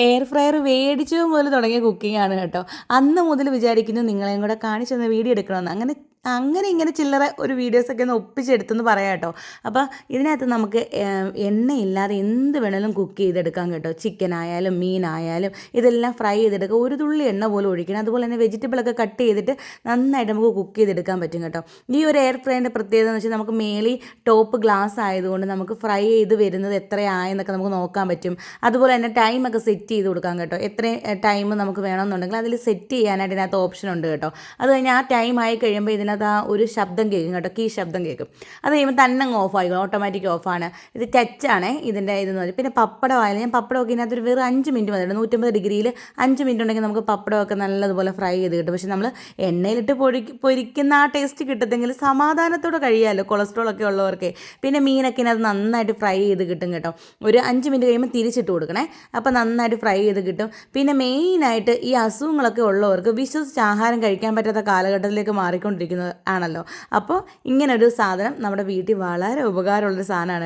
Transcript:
Air fryer മേടിച്ചത് മുതൽ തുടങ്ങിയ കുക്കിംഗ് ആണ് കേട്ടോ. അന്ന് മുതൽ വിചാരിക്കുന്നു നിങ്ങളെയും കൂടെ കാണിച്ചൊന്ന് വീഡിയോ എടുക്കണമെന്ന്. അങ്ങനെ അങ്ങനെ ഇങ്ങനെ ചില്ലറ ഒരു വീഡിയോസൊക്കെ ഒന്ന് ഒപ്പിച്ചെടുത്തെന്ന് പറയാം കേട്ടോ. അപ്പോൾ ഇതിനകത്ത് നമുക്ക് എണ്ണയില്ലാതെ എന്ത് വേണമെങ്കിലും കുക്ക് ചെയ്തെടുക്കാം കേട്ടോ. ചിക്കനായാലും മീനായാലും ഇതെല്ലാം ഫ്രൈ ചെയ്തെടുക്കുക. ഒരു തുള്ളി എണ്ണ പോലും ഒഴിക്കണം. അതുപോലെ തന്നെ വെജിറ്റബിളൊക്കെ കട്ട് ചെയ്തിട്ട് നന്നായിട്ട് നമുക്ക് കുക്ക് ചെയ്തെടുക്കാൻ പറ്റും കേട്ടോ. ഈ ഒരു എയർ ഫ്രൈൻ്റെ പ്രത്യേകത എന്ന് വെച്ചാൽ നമുക്ക് മേളിൽ ടോപ്പ് ഗ്ലാസ് ആയതുകൊണ്ട് നമുക്ക് ഫ്രൈ ചെയ്ത് വരുന്നത് എത്രയായെന്നൊക്കെ നമുക്ക് നോക്കാൻ പറ്റും. അതുപോലെ തന്നെ ടൈമൊക്കെ സെറ്റ് ചെയ്ത് കൊടുക്കാം കേട്ടോ. എത്രയും ടൈം നമുക്ക് വേണമെന്നുണ്ടെങ്കിൽ അതിൽ സെറ്റ് ചെയ്യാനായിട്ട് ഇതിനകത്ത് ഓപ്ഷൻ ഉണ്ട് കേട്ടോ. അത് കഴിഞ്ഞ് ആ ടൈം ആയി കഴിയുമ്പോൾ ഇതിനകത്ത് ആ ഒരു ശബ്ദം കേൾക്കും കേട്ടോ, കീ ശബ്ദം കേൾക്കും. അത് കഴിയുമ്പോൾ തന്നെ അങ്ങ് ഓഫായി, ഓട്ടോമാറ്റിക് ഓഫാണ്. ഇത് ടച്ചാണേ ഇതിൻ്റെ ഇതെന്ന് പറഞ്ഞാൽ. പിന്നെ പപ്പടം ആയാലും ഞാൻ പപ്പടമൊക്കെ ഇതിനകത്തൊരു വെറും 5 മിനിറ്റ് മതി. 150 ഡിഗ്രിയിൽ 5 മിനിറ്റ് ഉണ്ടെങ്കിൽ നമുക്ക് പപ്പടമൊക്കെ നല്ലതുപോലെ ഫ്രൈ ചെയ്ത് കിട്ടും. പക്ഷെ നമ്മൾ എണ്ണയിലിട്ട് പൊരിക്കുന്ന ആ ടേസ്റ്റ് കിട്ടത്തെങ്കിൽ സമാധാനത്തോടെ കഴിയാമല്ലോ കൊളസ്ട്രോൾ ഒക്കെ ഉള്ളവർക്ക്. പിന്നെ മീനൊക്കെ ഇതിനകത്ത് നന്നായിട്ട് ഫ്രൈ ചെയ്ത് കിട്ടും കേട്ടോ. ഒരു 5 മിനിറ്റ് കഴിയുമ്പോൾ തിരിച്ചിട്ട് കൊടുക്കണേ. അപ്പോൾ നന്നായിട്ട് ഫ്രൈ ചെയ്ത് കിട്ടും. പിന്നെ മെയിനായിട്ട് ഈ അസുഖങ്ങളൊക്കെ ഉള്ളവർക്ക് വിശ്വസിച്ച് ആഹാരം കഴിക്കാൻ പറ്റാത്ത കാലഘട്ടത്തിലേക്ക് മാറിക്കൊണ്ടിരിക്കുന്നത് ആണല്ലോ. അപ്പോൾ ഇങ്ങനൊരു സാധനം നമ്മുടെ വീട്ടിൽ വളരെ ഉപകാരമുള്ളൊരു സാധനമാണ്.